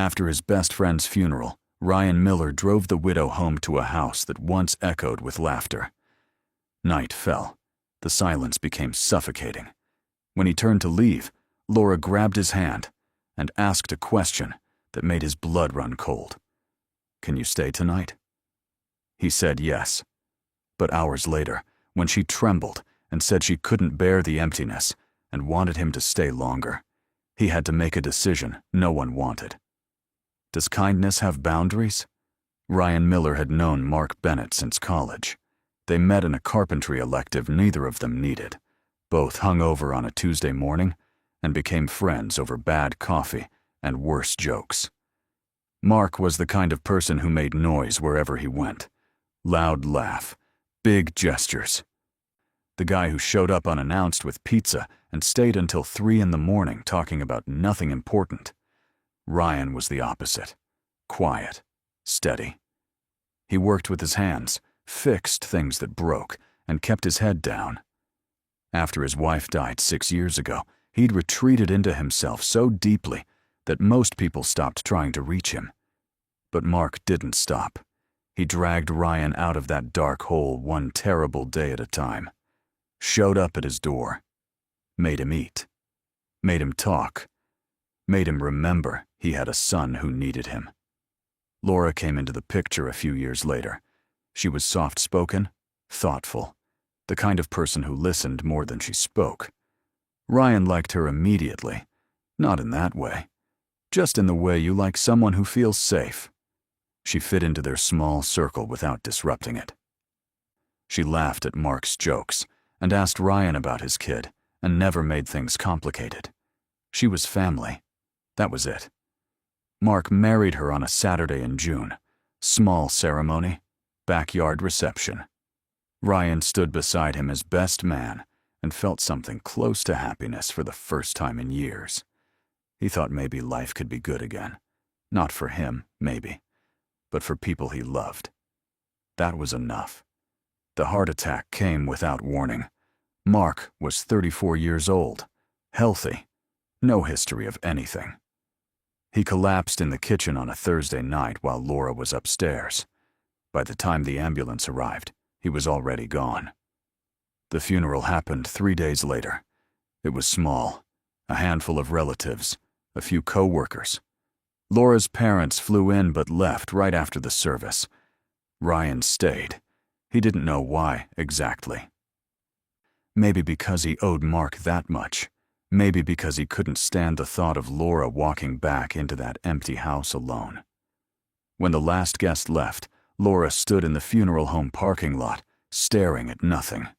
After his best friend's funeral, Ryan Miller drove the widow home to a house that once echoed with laughter. Night fell. The silence became suffocating. When he turned to leave, Laura grabbed his hand and asked a question that made his blood run cold. "Can you stay tonight?" He said yes. But hours later, when she trembled and said she couldn't bear the emptiness and wanted him to stay longer, he had to make a decision no one wanted. Does kindness have boundaries? Ryan Miller had known Mark Bennett since college. They met in a carpentry elective neither of them needed. Both hung over on a Tuesday morning and became friends over bad coffee and worse jokes. Mark was the kind of person who made noise wherever he went. Loud laugh, big gestures. The guy who showed up unannounced with pizza and stayed until 3 a.m. talking about nothing important. Ryan was the opposite. Quiet, steady. He worked with his hands, fixed things that broke, and kept his head down. After his wife died 6 years ago, he'd retreated into himself so deeply that most people stopped trying to reach him. But Mark didn't stop. He dragged Ryan out of that dark hole one terrible day at a time. Showed up at his door. Made him eat. Made him talk. Made him remember he had a son who needed him. Laura came into the picture a few years later. She was soft-spoken, thoughtful, the kind of person who listened more than she spoke. Ryan liked her immediately. Not in that way. Just in the way you like someone who feels safe. She fit into their small circle without disrupting it. She laughed at Mark's jokes and asked Ryan about his kid and never made things complicated. She was family. That was it. Mark married her on a Saturday in June. Small ceremony, backyard reception. Ryan stood beside him as best man and felt something close to happiness for the first time in years. He thought maybe life could be good again. Not for him, maybe, but for people he loved. That was enough. The heart attack came without warning. Mark was 34 years old, healthy, no history of anything. He collapsed in the kitchen on a Thursday night while Laura was upstairs. By the time the ambulance arrived, he was already gone. The funeral happened 3 days later. It was small, a handful of relatives, a few co-workers. Laura's parents flew in but left right after the service. Ryan stayed. He didn't know why exactly. Maybe because he owed Mark that much. Maybe because he couldn't stand the thought of Laura walking back into that empty house alone. When the last guest left, Laura stood in the funeral home parking lot, staring at nothing.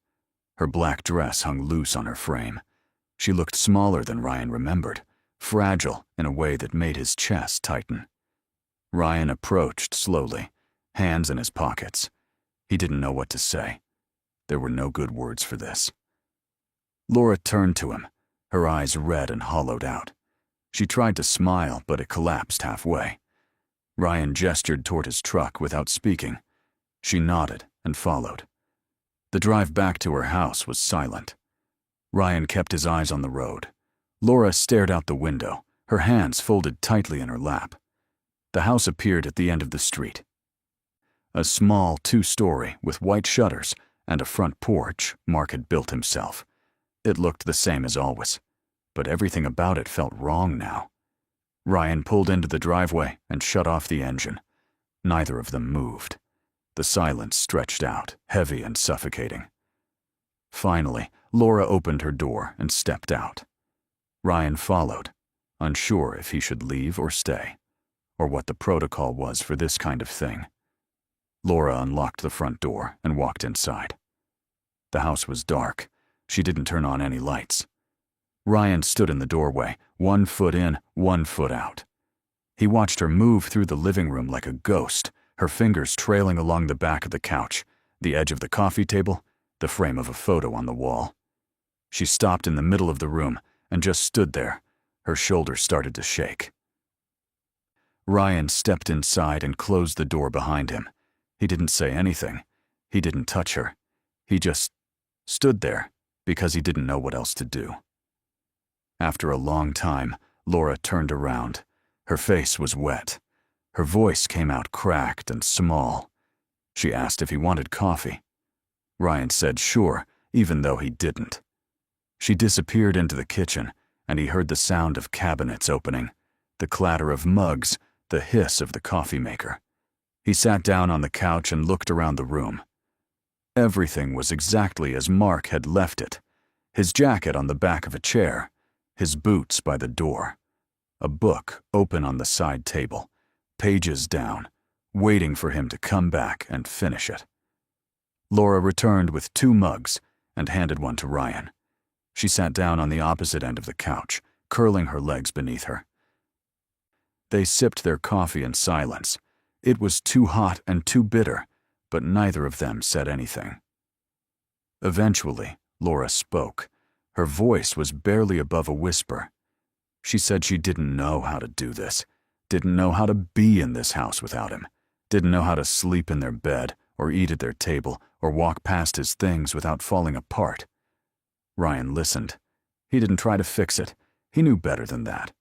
Her black dress hung loose on her frame. She looked smaller than Ryan remembered, fragile in a way that made his chest tighten. Ryan approached slowly, hands in his pockets. He didn't know what to say. There were no good words for this. Laura turned to him, her eyes red and hollowed out. She tried to smile, but it collapsed halfway. Ryan gestured toward his truck without speaking. She nodded and followed. The drive back to her house was silent. Ryan kept his eyes on the road. Laura stared out the window, her hands folded tightly in her lap. The house appeared at the end of the street. A small 2-story with white shutters and a front porch Mark had built himself. It looked the same as always, but everything about it felt wrong now. Ryan pulled into the driveway and shut off the engine. Neither of them moved. The silence stretched out, heavy and suffocating. Finally, Laura opened her door and stepped out. Ryan followed, unsure if he should leave or stay, or what the protocol was for this kind of thing. Laura unlocked the front door and walked inside. The house was dark. She didn't turn on any lights. Ryan stood in the doorway, 1 foot in, 1 foot out. He watched her move through the living room like a ghost, her fingers trailing along the back of the couch, the edge of the coffee table, the frame of a photo on the wall. She stopped in the middle of the room and just stood there. Her shoulders started to shake. Ryan stepped inside and closed the door behind him. He didn't say anything. He didn't touch her. He just stood there because he didn't know what else to do. After a long time, Laura turned around. Her face was wet. Her voice came out cracked and small. She asked if he wanted coffee. Ryan said sure, even though he didn't. She disappeared into the kitchen, and he heard the sound of cabinets opening, the clatter of mugs, the hiss of the coffee maker. He sat down on the couch and looked around the room. Everything was exactly as Mark had left it. His jacket on the back of a chair, his boots by the door, a book open on the side table, pages down, waiting for him to come back and finish it. Laura returned with 2 mugs and handed one to Ryan. She sat down on the opposite end of the couch, curling her legs beneath her. They sipped their coffee in silence. It was too hot and too bitter, but neither of them said anything. Eventually, Laura spoke. Her voice was barely above a whisper. She said she didn't know how to do this, didn't know how to be in this house without him, didn't know how to sleep in their bed or eat at their table or walk past his things without falling apart. Ryan listened. He didn't try to fix it. He knew better than that.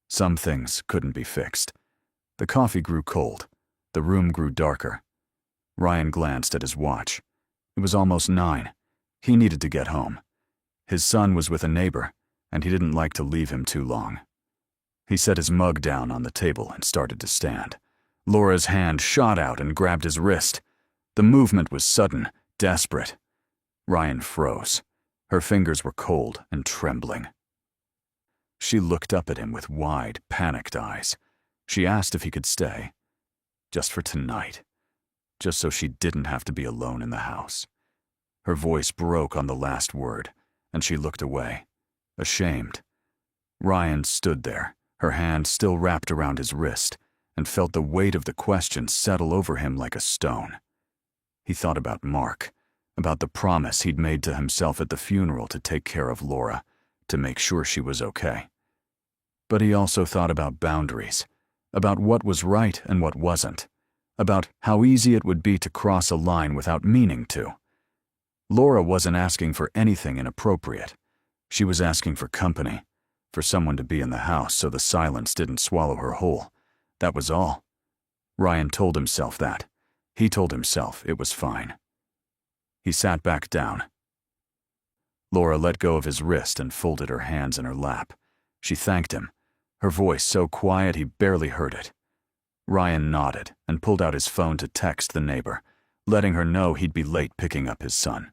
Some things couldn't be fixed. The coffee grew cold. The room grew darker. Ryan glanced at his watch. It was almost 9. He needed to get home. His son was with a neighbor, and he didn't like to leave him too long. He set his mug down on the table and started to stand. Laura's hand shot out and grabbed his wrist. The movement was sudden, desperate. Ryan froze. Her fingers were cold and trembling. She looked up at him with wide, panicked eyes. She asked if he could stay. Just for tonight. Just so she didn't have to be alone in the house. Her voice broke on the last word, and she looked away, ashamed. Ryan stood there, her hand still wrapped around his wrist, and felt the weight of the question settle over him like a stone. He thought about Mark, about the promise he'd made to himself at the funeral to take care of Laura, to make sure she was okay. But he also thought about boundaries, about what was right and what wasn't, about how easy it would be to cross a line without meaning to. Laura wasn't asking for anything inappropriate. She was asking for company, for someone to be in the house so the silence didn't swallow her whole. That was all. Ryan told himself that. He told himself it was fine. He sat back down. Laura let go of his wrist and folded her hands in her lap. She thanked him, her voice so quiet he barely heard it. Ryan nodded and pulled out his phone to text the neighbor, letting her know he'd be late picking up his son.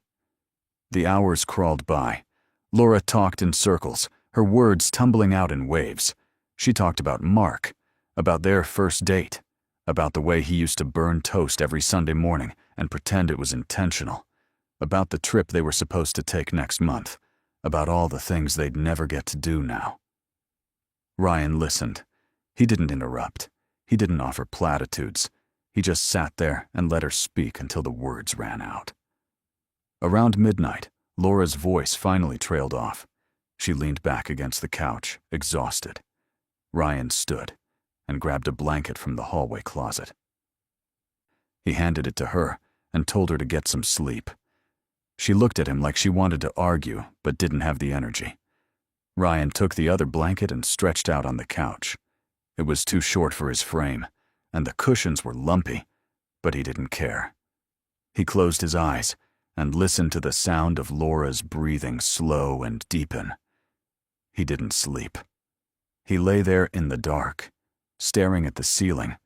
The hours crawled by. Laura talked in circles, her words tumbling out in waves. She talked about Mark, about their first date, about the way he used to burn toast every Sunday morning and pretend it was intentional, about the trip they were supposed to take next month, about all the things they'd never get to do now. Ryan listened. He didn't interrupt. He didn't offer platitudes. He just sat there and let her speak until the words ran out. Around midnight, Laura's voice finally trailed off. She leaned back against the couch, exhausted. Ryan stood and grabbed a blanket from the hallway closet. He handed it to her and told her to get some sleep. She looked at him like she wanted to argue, but didn't have the energy. Ryan took the other blanket and stretched out on the couch. It was too short for his frame, and the cushions were lumpy, but he didn't care. He closed his eyes and listened to the sound of Laura's breathing slow and deepen. He didn't sleep. He lay there in the dark, staring at the ceiling,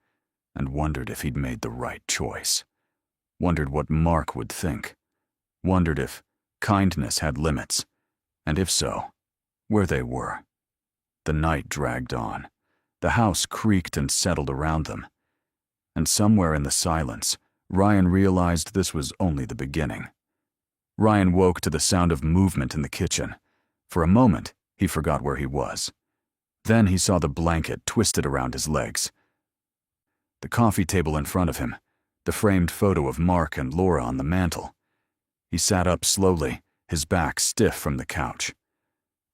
and wondered if he'd made the right choice. Wondered what Mark would think. Wondered if kindness had limits, and if so, where they were. The night dragged on. The house creaked and settled around them. And somewhere in the silence, Ryan realized this was only the beginning. Ryan woke to the sound of movement in the kitchen. For a moment, he forgot where he was. Then he saw the blanket twisted around his legs. The coffee table in front of him, the framed photo of Mark and Laura on the mantel. He sat up slowly, his back stiff from the couch.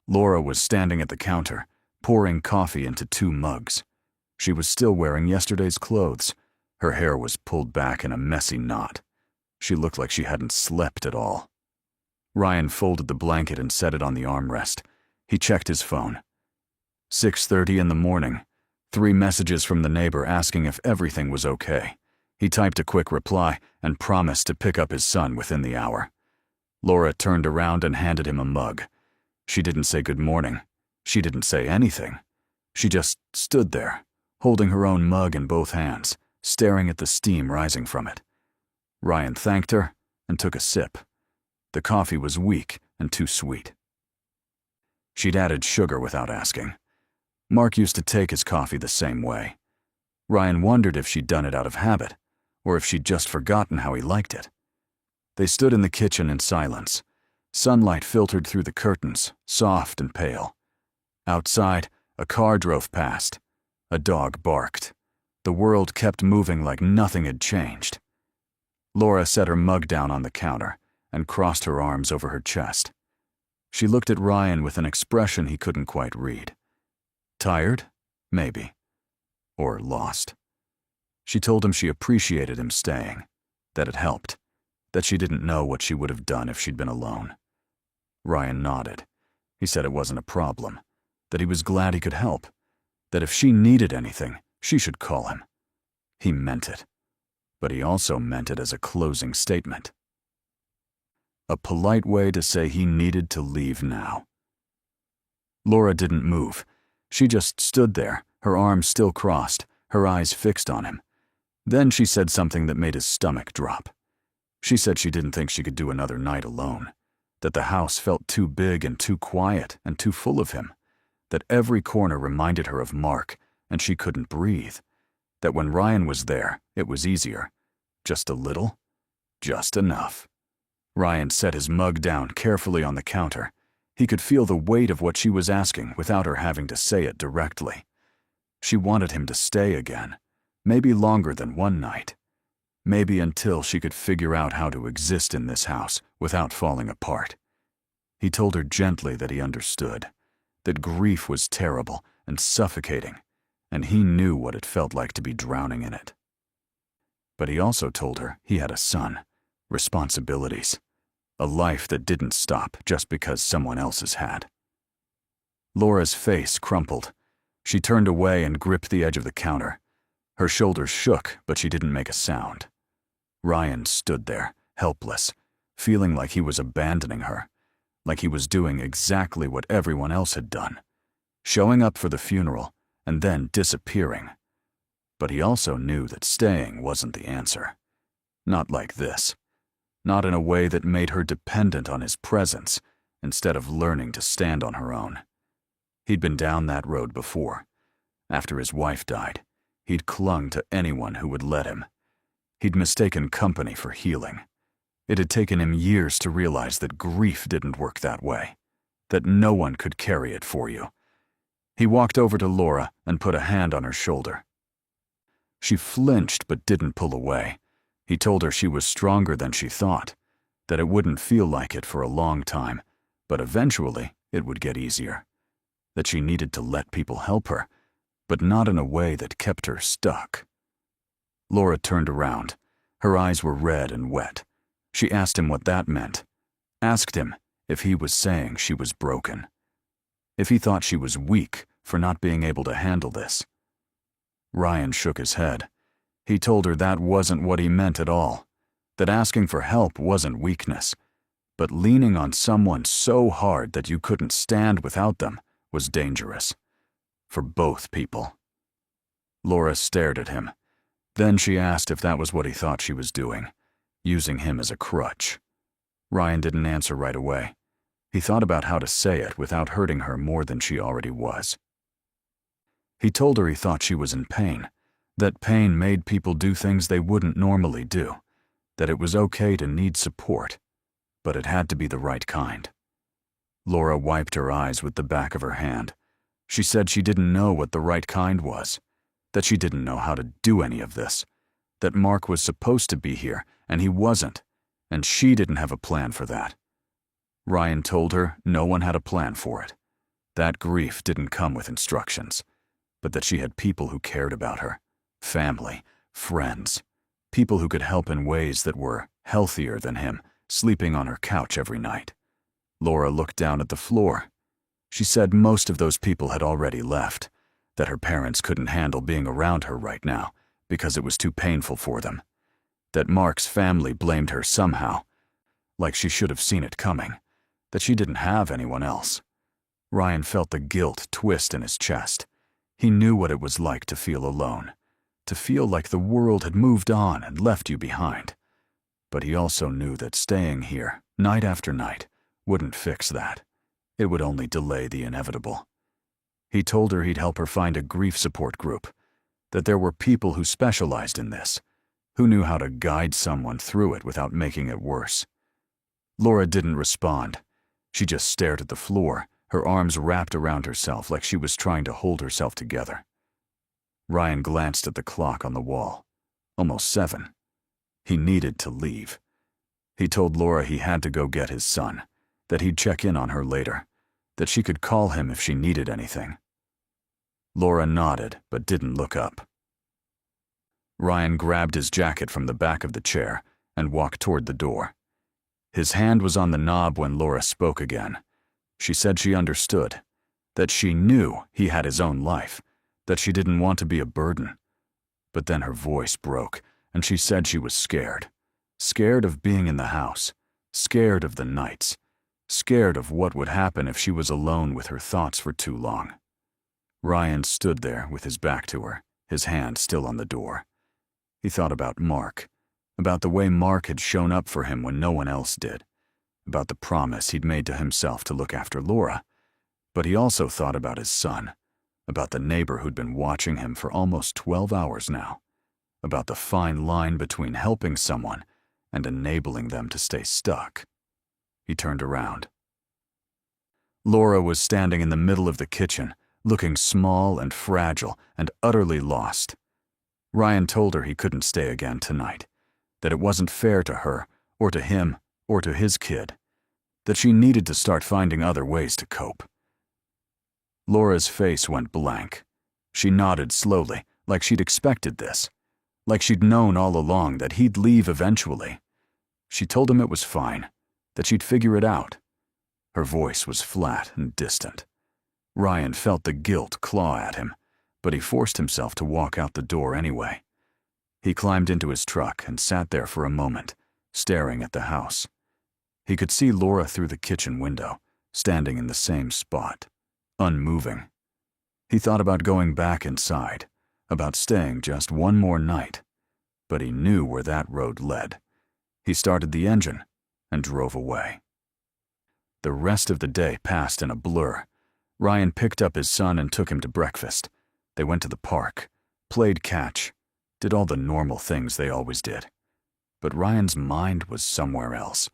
Laura was standing at the counter, pouring coffee into 2 mugs. She was still wearing yesterday's clothes. Her hair was pulled back in a messy knot. She looked like she hadn't slept at all. Ryan folded the blanket and set it on the armrest. He checked his phone. 6:30 in the morning. 3 messages from the neighbor asking if everything was okay. He typed a quick reply and promised to pick up his son within the hour. Laura turned around and handed him a mug. She didn't say good morning. She didn't say anything. She just stood there, holding her own mug in both hands, staring at the steam rising from it. Ryan thanked her and took a sip. The coffee was weak and too sweet. She'd added sugar without asking. Mark used to take his coffee the same way. Ryan wondered if she'd done it out of habit, or if she'd just forgotten how he liked it. They stood in the kitchen in silence. Sunlight filtered through the curtains, soft and pale. Outside, a car drove past. A dog barked. The world kept moving like nothing had changed. Laura set her mug down on the counter and crossed her arms over her chest. She looked at Ryan with an expression he couldn't quite read. Tired? Maybe. Or lost. She told him she appreciated him staying, that it helped, that she didn't know what she would have done if she'd been alone. Ryan nodded. He said it wasn't a problem, that he was glad he could help, that if she needed anything, she should call him. He meant it, but he also meant it as a closing statement. A polite way to say he needed to leave now. Laura didn't move. She just stood there, her arms still crossed, her eyes fixed on him. Then she said something that made his stomach drop. She said she didn't think she could do another night alone, that the house felt too big and too quiet and too full of him, that every corner reminded her of Mark and she couldn't breathe, that when Ryan was there, it was easier. Just a little, just enough. Ryan set his mug down carefully on the counter. He could feel the weight of what she was asking without her having to say it directly. She wanted him to stay again, maybe longer than one night. Maybe until she could figure out how to exist in this house without falling apart. He told her gently that he understood, that grief was terrible and suffocating, and he knew what it felt like to be drowning in it. But he also told her he had a son, responsibilities, a life that didn't stop just because someone else's had. Laura's face crumpled. She turned away and gripped the edge of the counter. Her shoulders shook, but she didn't make a sound. Ryan stood there, helpless, feeling like he was abandoning her, like he was doing exactly what everyone else had done, showing up for the funeral and then disappearing. But he also knew that staying wasn't the answer. Not like this. Not in a way that made her dependent on his presence instead of learning to stand on her own. He'd been down that road before. After his wife died, he'd clung to anyone who would let him. He'd mistaken company for healing. It had taken him years to realize that grief didn't work that way, that no one could carry it for you. He walked over to Laura and put a hand on her shoulder. She flinched but didn't pull away. He told her she was stronger than she thought, that it wouldn't feel like it for a long time, but eventually it would get easier, that she needed to let people help her, but not in a way that kept her stuck. Laura turned around. Her eyes were red and wet. She asked him what that meant, asked him if he was saying she was broken, if he thought she was weak for not being able to handle this. Ryan shook his head. He told her that wasn't what he meant at all, that asking for help wasn't weakness, but leaning on someone so hard that you couldn't stand without them was dangerous. For both people. Laura stared at him. Then she asked if that was what he thought she was doing, using him as a crutch. Ryan didn't answer right away. He thought about how to say it without hurting her more than she already was. He told her he thought she was in pain, that pain made people do things they wouldn't normally do, that it was okay to need support, but it had to be the right kind. Laura wiped her eyes with the back of her hand. She said she didn't know what the right kind was, that she didn't know how to do any of this, that Mark was supposed to be here and he wasn't, and she didn't have a plan for that. Ryan told her no one had a plan for it. That grief didn't come with instructions, but that she had people who cared about her, family, friends, people who could help in ways that were healthier than him, sleeping on her couch every night. Laura looked down at the floor. She said most of those people had already left, that her parents couldn't handle being around her right now because it was too painful for them, that Mark's family blamed her somehow, like she should have seen it coming, that she didn't have anyone else. Ryan felt the guilt twist in his chest. He knew what it was like to feel alone, to feel like the world had moved on and left you behind. But he also knew that staying here, night after night, wouldn't fix that. It would only delay the inevitable. He told her he'd help her find a grief support group, that there were people who specialized in this, who knew how to guide someone through it without making it worse. Laura didn't respond. She just stared at the floor, her arms wrapped around herself like she was trying to hold herself together. Ryan glanced at the clock on the wall. Almost 7. He needed to leave. He told Laura he had to go get his son, that he'd check in on her later, that she could call him if she needed anything. Laura nodded but didn't look up. Ryan grabbed his jacket from the back of the chair and walked toward the door. His hand was on the knob when Laura spoke again. She said she understood, that she knew he had his own life, that she didn't want to be a burden. But then her voice broke, and she said she was scared. Scared of being in the house, scared of the nights, scared of what would happen if she was alone with her thoughts for too long. Ryan stood there with his back to her, his hand still on the door. He thought about Mark, about the way Mark had shown up for him when no one else did, about the promise he'd made to himself to look after Laura. But he also thought about his son, about the neighbor who'd been watching him for almost 12 hours now, about the fine line between helping someone and enabling them to stay stuck. He turned around. Laura was standing in the middle of the kitchen, looking small and fragile and utterly lost. Ryan told her he couldn't stay again tonight, that it wasn't fair to her, or to him, or to his kid, that she needed to start finding other ways to cope. Laura's face went blank. She nodded slowly, like she'd expected this, like she'd known all along that he'd leave eventually. She told him it was fine, that she'd figure it out. Her voice was flat and distant. Ryan felt the guilt claw at him, but he forced himself to walk out the door anyway. He climbed into his truck and sat there for a moment, staring at the house. He could see Laura through the kitchen window, standing in the same spot, unmoving. He thought about going back inside, about staying just one more night, but he knew where that road led. He started the engine and drove away. The rest of the day passed in a blur. Ryan picked up his son and took him to breakfast. They went to the park, played catch, did all the normal things they always did. But Ryan's mind was somewhere else.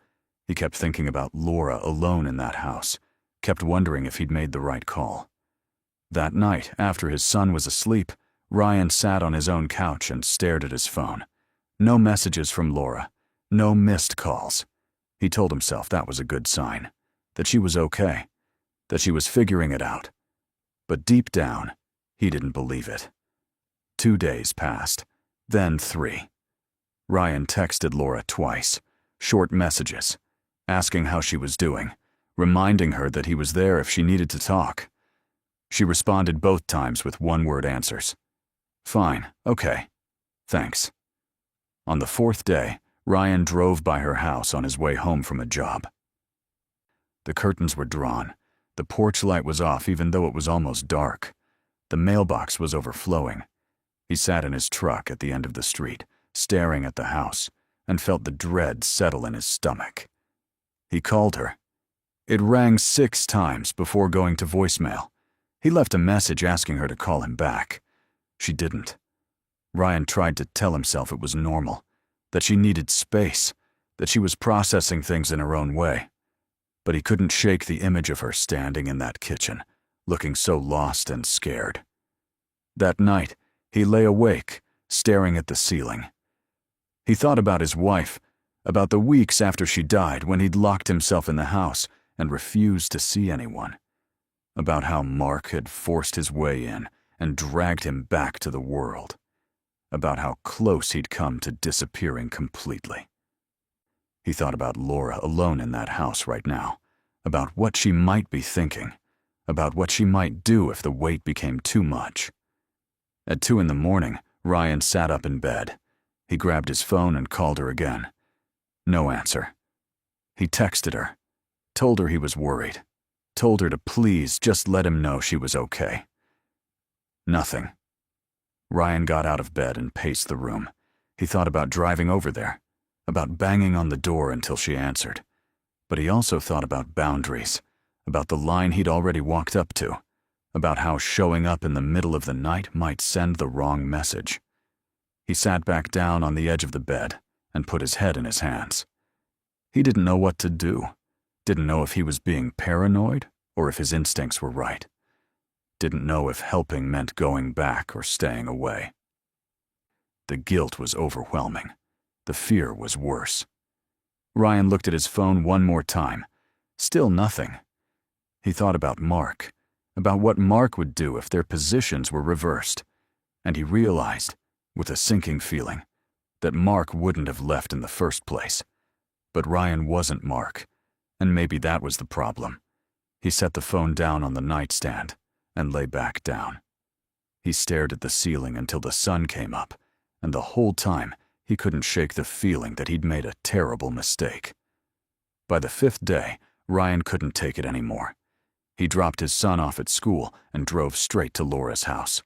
He kept thinking about Laura alone in that house, kept wondering if he'd made the right call. That night, after his son was asleep, Ryan sat on his own couch and stared at his phone. No messages from Laura, no missed calls. He told himself that was a good sign, that she was okay, that she was figuring it out. But deep down, he didn't believe it. 2 days passed, then 3. Ryan texted Laura twice, short messages, asking how she was doing, reminding her that he was there if she needed to talk. She responded both times with one-word answers. Fine, okay, thanks. On the 4th day, Ryan drove by her house on his way home from a job. The curtains were drawn. The porch light was off even though it was almost dark. The mailbox was overflowing. He sat in his truck at the end of the street, staring at the house, and felt the dread settle in his stomach. He called her. It rang 6 times before going to voicemail. He left a message asking her to call him back. She didn't. Ryan tried to tell himself it was normal, that she needed space, that she was processing things in her own way. But he couldn't shake the image of her standing in that kitchen, looking so lost and scared. That night, he lay awake, staring at the ceiling. He thought about his wife, about the weeks after she died when he'd locked himself in the house and refused to see anyone, about how Mark had forced his way in and dragged him back to the world, about how close he'd come to disappearing completely. He thought about Laura alone in that house right now, about what she might be thinking, about what she might do if the weight became too much. At 2 in the morning, Ryan sat up in bed. He grabbed his phone and called her again. No answer. He texted her, told her he was worried, told her to please just let him know she was okay. Nothing. Ryan got out of bed and paced the room. He thought about driving over there, about banging on the door until she answered. But he also thought about boundaries, about the line he'd already walked up to, about how showing up in the middle of the night might send the wrong message. He sat back down on the edge of the bed and put his head in his hands. He didn't know what to do, didn't know if he was being paranoid or if his instincts were right. Didn't know if helping meant going back or staying away. The guilt was overwhelming. The fear was worse. Ryan looked at his phone one more time. Still nothing. He thought about Mark, about what Mark would do if their positions were reversed, and he realized, with a sinking feeling, that Mark wouldn't have left in the first place. But Ryan wasn't Mark, and maybe that was the problem. He set the phone down on the nightstand and lay back down. He stared at the ceiling until the sun came up, and the whole time he couldn't shake the feeling that he'd made a terrible mistake. By the 5th day, Ryan couldn't take it anymore. He dropped his son off at school and drove straight to Laura's house.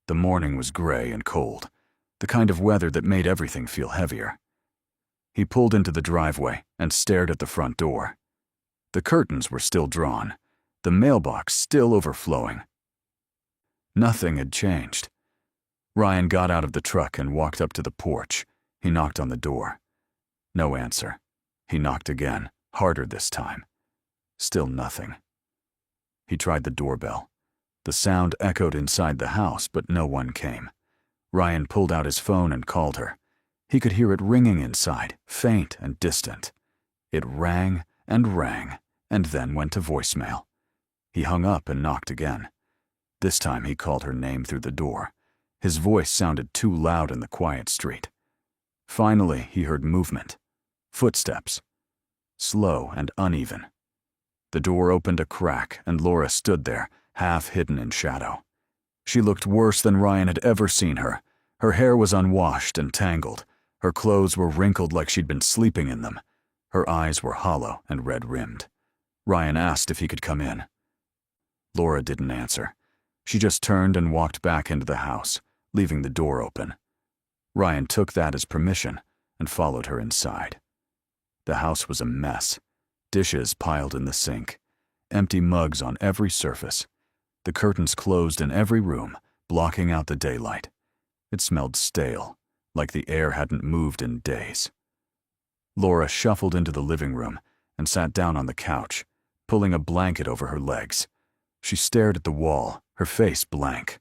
The morning was gray and cold, the kind of weather that made everything feel heavier. He pulled into the driveway and stared at the front door. The curtains were still drawn, the mailbox still overflowing. Nothing had changed. Ryan got out of the truck and walked up to the porch. He knocked on the door. No answer. He knocked again, harder this time. Still nothing. He tried the doorbell. The sound echoed inside the house, but no one came. Ryan pulled out his phone and called her. He could hear it ringing inside, faint and distant. It rang, and then went to voicemail. He hung up and knocked again. This time he called her name through the door. His voice sounded too loud in the quiet street. Finally, he heard movement. Footsteps. Slow and uneven. The door opened a crack, and Laura stood there, half hidden in shadow. She looked worse than Ryan had ever seen her. Her hair was unwashed and tangled. Her clothes were wrinkled like she'd been sleeping in them. Her eyes were hollow and red-rimmed. Ryan asked if he could come in. Laura didn't answer. She just turned and walked back into the house, leaving the door open. Ryan took that as permission and followed her inside. The house was a mess. Dishes piled in the sink, empty mugs on every surface. The curtains closed in every room, blocking out the daylight. It smelled stale, like the air hadn't moved in days. Laura shuffled into the living room and sat down on the couch, pulling a blanket over her legs. She stared at the wall, her face blank.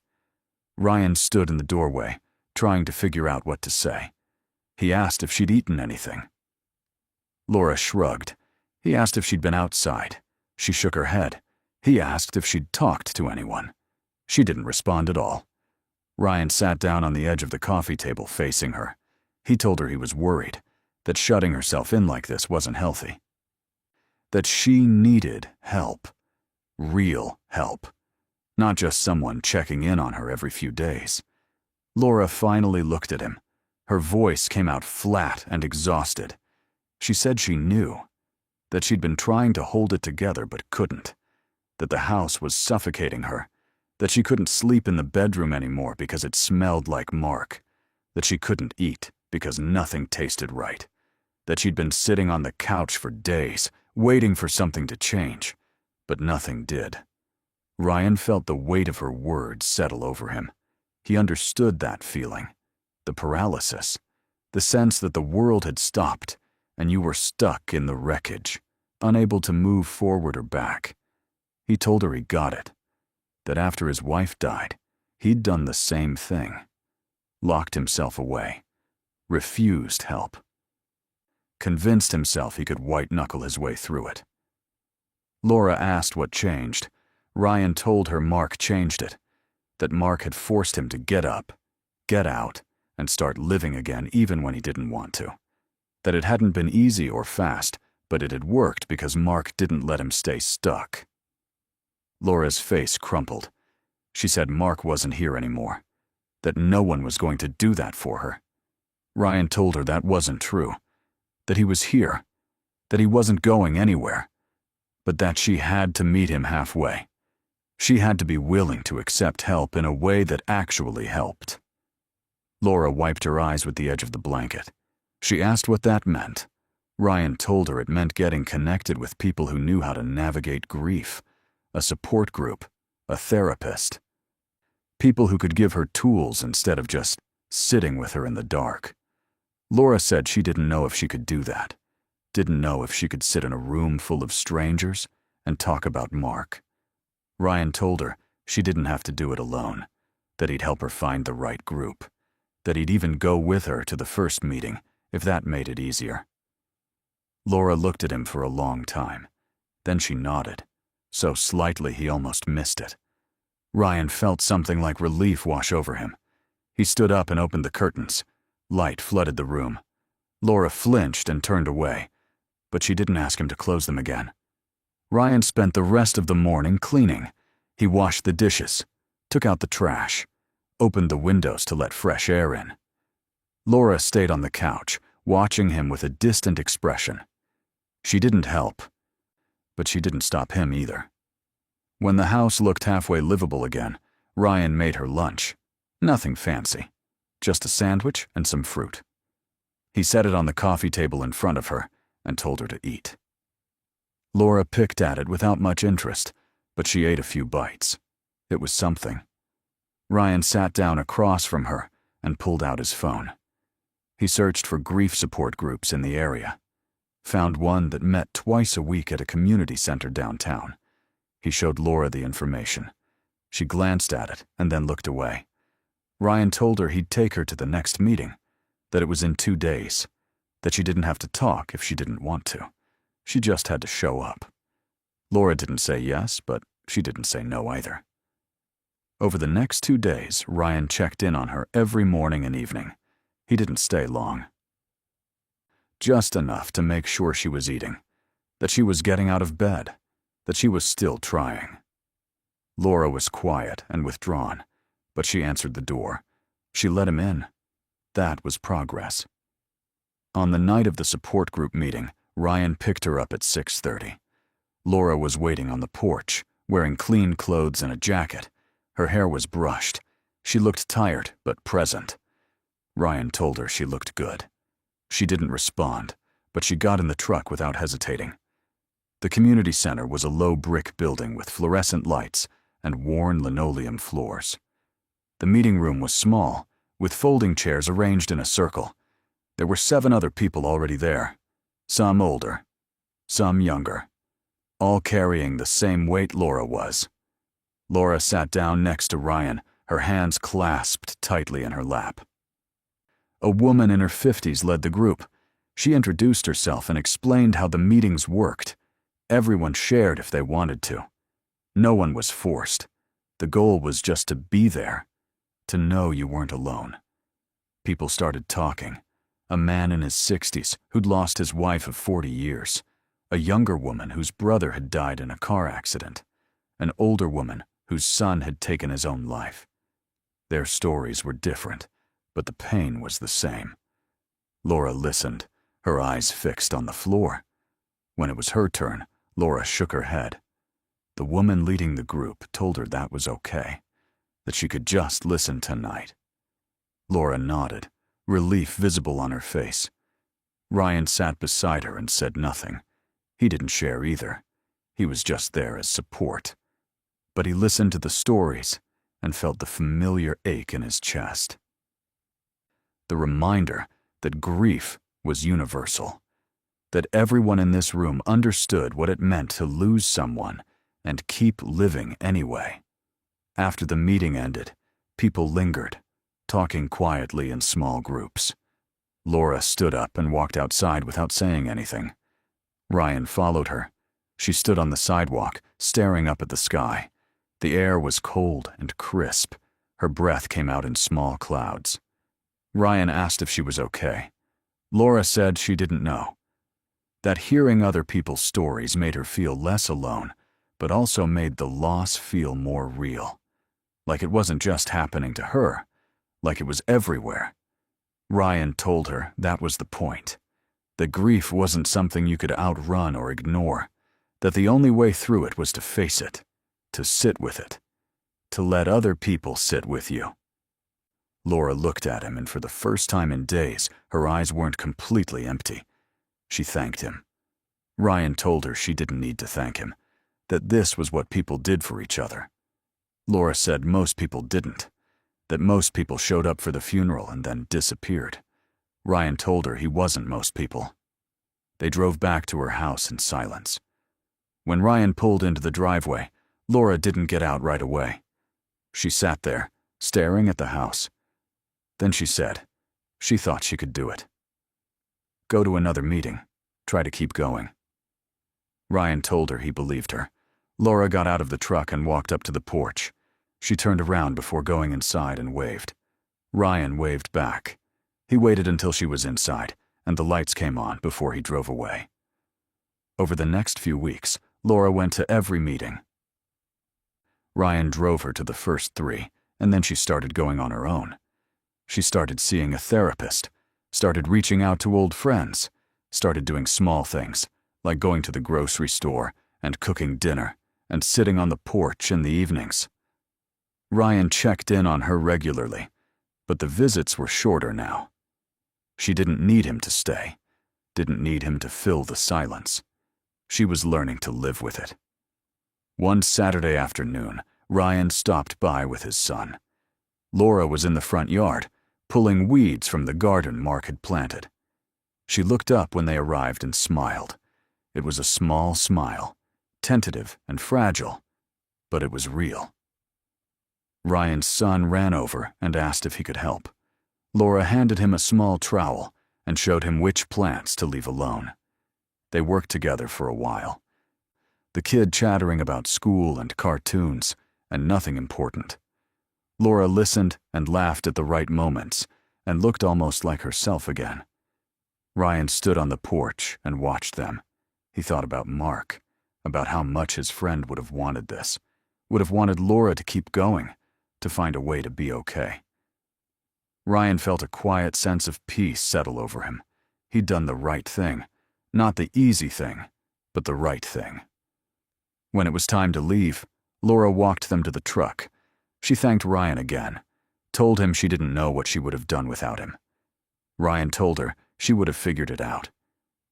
Ryan stood in the doorway, trying to figure out what to say. He asked if she'd eaten anything. Laura shrugged. He asked if she'd been outside. She shook her head. He asked if she'd talked to anyone. She didn't respond at all. Ryan sat down on the edge of the coffee table facing her. He told her he was worried, that shutting herself in like this wasn't healthy. That she needed help. Real help. Not just someone checking in on her every few days. Laura finally looked at him. Her voice came out flat and exhausted. She said she knew. That she'd been trying to hold it together but couldn't. That the house was suffocating her. That she couldn't sleep in the bedroom anymore because it smelled like Mark. That she couldn't eat because nothing tasted right. That she'd been sitting on the couch for days, waiting for something to change. But nothing did. Ryan felt the weight of her words settle over him. He understood that feeling. The paralysis. The sense that the world had stopped, and you were stuck in the wreckage, unable to move forward or back. He told her he got it. That after his wife died, he'd done the same thing. Locked himself away. Refused help. Convinced himself he could white-knuckle his way through it. Laura asked what changed. Ryan told her Mark changed it. That Mark had forced him to get up, get out, and start living again even when he didn't want to. That it hadn't been easy or fast, but it had worked because Mark didn't let him stay stuck. Laura's face crumpled. She said Mark wasn't here anymore, that no one was going to do that for her. Ryan told her that wasn't true, that he was here, that he wasn't going anywhere, but that she had to meet him halfway. She had to be willing to accept help in a way that actually helped. Laura wiped her eyes with the edge of the blanket. She asked what that meant. Ryan told her it meant getting connected with people who knew how to navigate grief, a support group, a therapist. People who could give her tools instead of just sitting with her in the dark. Laura said she didn't know if she could do that, didn't know if she could sit in a room full of strangers and talk about Mark. Ryan told her she didn't have to do it alone, that he'd help her find the right group, that he'd even go with her to the first meeting if that made it easier. Laura looked at him for a long time. Then she nodded, so slightly he almost missed it. Ryan felt something like relief wash over him. He stood up and opened the curtains. Light flooded the room. Laura flinched and turned away, but she didn't ask him to close them again. Ryan spent the rest of the morning cleaning. He washed the dishes, took out the trash, opened the windows to let fresh air in. Laura stayed on the couch, watching him with a distant expression. She didn't help, but she didn't stop him either. When the house looked halfway livable again, Ryan made her lunch. Nothing fancy, just a sandwich and some fruit. He set it on the coffee table in front of her and told her to eat. Laura picked at it without much interest, but she ate a few bites. It was something. Ryan sat down across from her and pulled out his phone. He searched for grief support groups in the area, found one that met twice a week at a community center downtown. He showed Laura the information. She glanced at it and then looked away. Ryan told her he'd take her to the next meeting, that it was in 2 days, that she didn't have to talk if she didn't want to. She just had to show up. Laura didn't say yes, but she didn't say no either. Over the next 2 days, Ryan checked in on her every morning and evening. He didn't stay long. Just enough to make sure she was eating, that she was getting out of bed, that she was still trying. Laura was quiet and withdrawn, but she answered the door. She let him in. That was progress. On the night of the support group meeting, Ryan picked her up at 6:30. Laura was waiting on the porch, wearing clean clothes and a jacket. Her hair was brushed. She looked tired, but present. Ryan told her she looked good. She didn't respond, but she got in the truck without hesitating. The community center was a low brick building with fluorescent lights and worn linoleum floors. The meeting room was small, with folding chairs arranged in a circle. There were 7 other people already there, some older, some younger, all carrying the same weight Laura was. Laura sat down next to Ryan, her hands clasped tightly in her lap. A woman in her 50s led the group. She introduced herself and explained how the meetings worked. Everyone shared if they wanted to. No one was forced. The goal was just to be there, to know you weren't alone. People started talking. A man in his 60s who'd lost his wife of 40 years. A younger woman whose brother had died in a car accident. An older woman whose son had taken his own life. Their stories were different, but the pain was the same. Laura listened, her eyes fixed on the floor. When it was her turn, Laura shook her head. The woman leading the group told her that was okay, that she could just listen tonight. Laura nodded, relief visible on her face. Ryan sat beside her and said nothing. He didn't share either. He was just there as support. But he listened to the stories and felt the familiar ache in his chest. The reminder that grief was universal, that everyone in this room understood what it meant to lose someone and keep living anyway. After the meeting ended, people lingered, talking quietly in small groups. Laura stood up and walked outside without saying anything. Ryan followed her. She stood on the sidewalk, staring up at the sky. The air was cold and crisp. Her breath came out in small clouds. Ryan asked if she was okay. Laura said she didn't know. That hearing other people's stories made her feel less alone, but also made the loss feel more real. Like it wasn't just happening to her, like it was everywhere. Ryan told her that was the point. That grief wasn't something you could outrun or ignore, that the only way through it was to face it, to sit with it, to let other people sit with you. Laura looked at him, and for the first time in days, her eyes weren't completely empty. She thanked him. Ryan told her she didn't need to thank him, that this was what people did for each other. Laura said most people didn't, that most people showed up for the funeral and then disappeared. Ryan told her he wasn't most people. They drove back to her house in silence. When Ryan pulled into the driveway, Laura didn't get out right away. She sat there, staring at the house. Then she said she thought she could do it. Go to another meeting. Try to keep going. Ryan told her he believed her. Laura got out of the truck and walked up to the porch. She turned around before going inside and waved. Ryan waved back. He waited until she was inside, and the lights came on before he drove away. Over the next few weeks, Laura went to every meeting. Ryan drove her to the first 3, and then she started going on her own. She started seeing a therapist, started reaching out to old friends, started doing small things, like going to the grocery store and cooking dinner and sitting on the porch in the evenings. Ryan checked in on her regularly, but the visits were shorter now. She didn't need him to stay, didn't need him to fill the silence. She was learning to live with it. One Saturday afternoon, Ryan stopped by with his son. Laura was in the front yard, pulling weeds from the garden Mark had planted. She looked up when they arrived and smiled. It was a small smile, tentative and fragile, but it was real. Ryan's son ran over and asked if he could help. Laura handed him a small trowel and showed him which plants to leave alone. They worked together for a while. The kid chattering about school and cartoons and nothing important. Laura listened and laughed at the right moments and looked almost like herself again. Ryan stood on the porch and watched them. He thought about Mark, about how much his friend would have wanted this, would have wanted Laura to keep going, to find a way to be okay. Ryan felt a quiet sense of peace settle over him. He'd done the right thing, not the easy thing, but the right thing. When it was time to leave, Laura walked them to the truck. She thanked Ryan again, told him she didn't know what she would have done without him. Ryan told her she would have figured it out,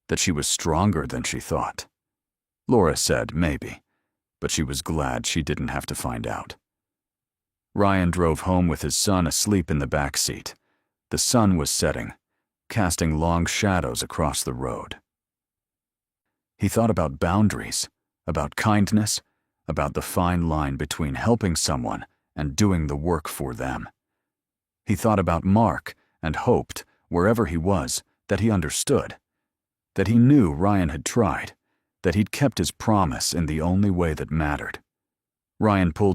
that she was stronger than she thought. Laura said maybe, but she was glad she didn't have to find out. Ryan drove home with his son asleep in the back seat. The sun was setting, casting long shadows across the road. He thought about boundaries, about kindness, about the fine line between helping someone and doing the work for them. He thought about Mark and hoped, wherever he was, that he understood, that he knew Ryan had tried, that he'd kept his promise in the only way that mattered. Ryan pulled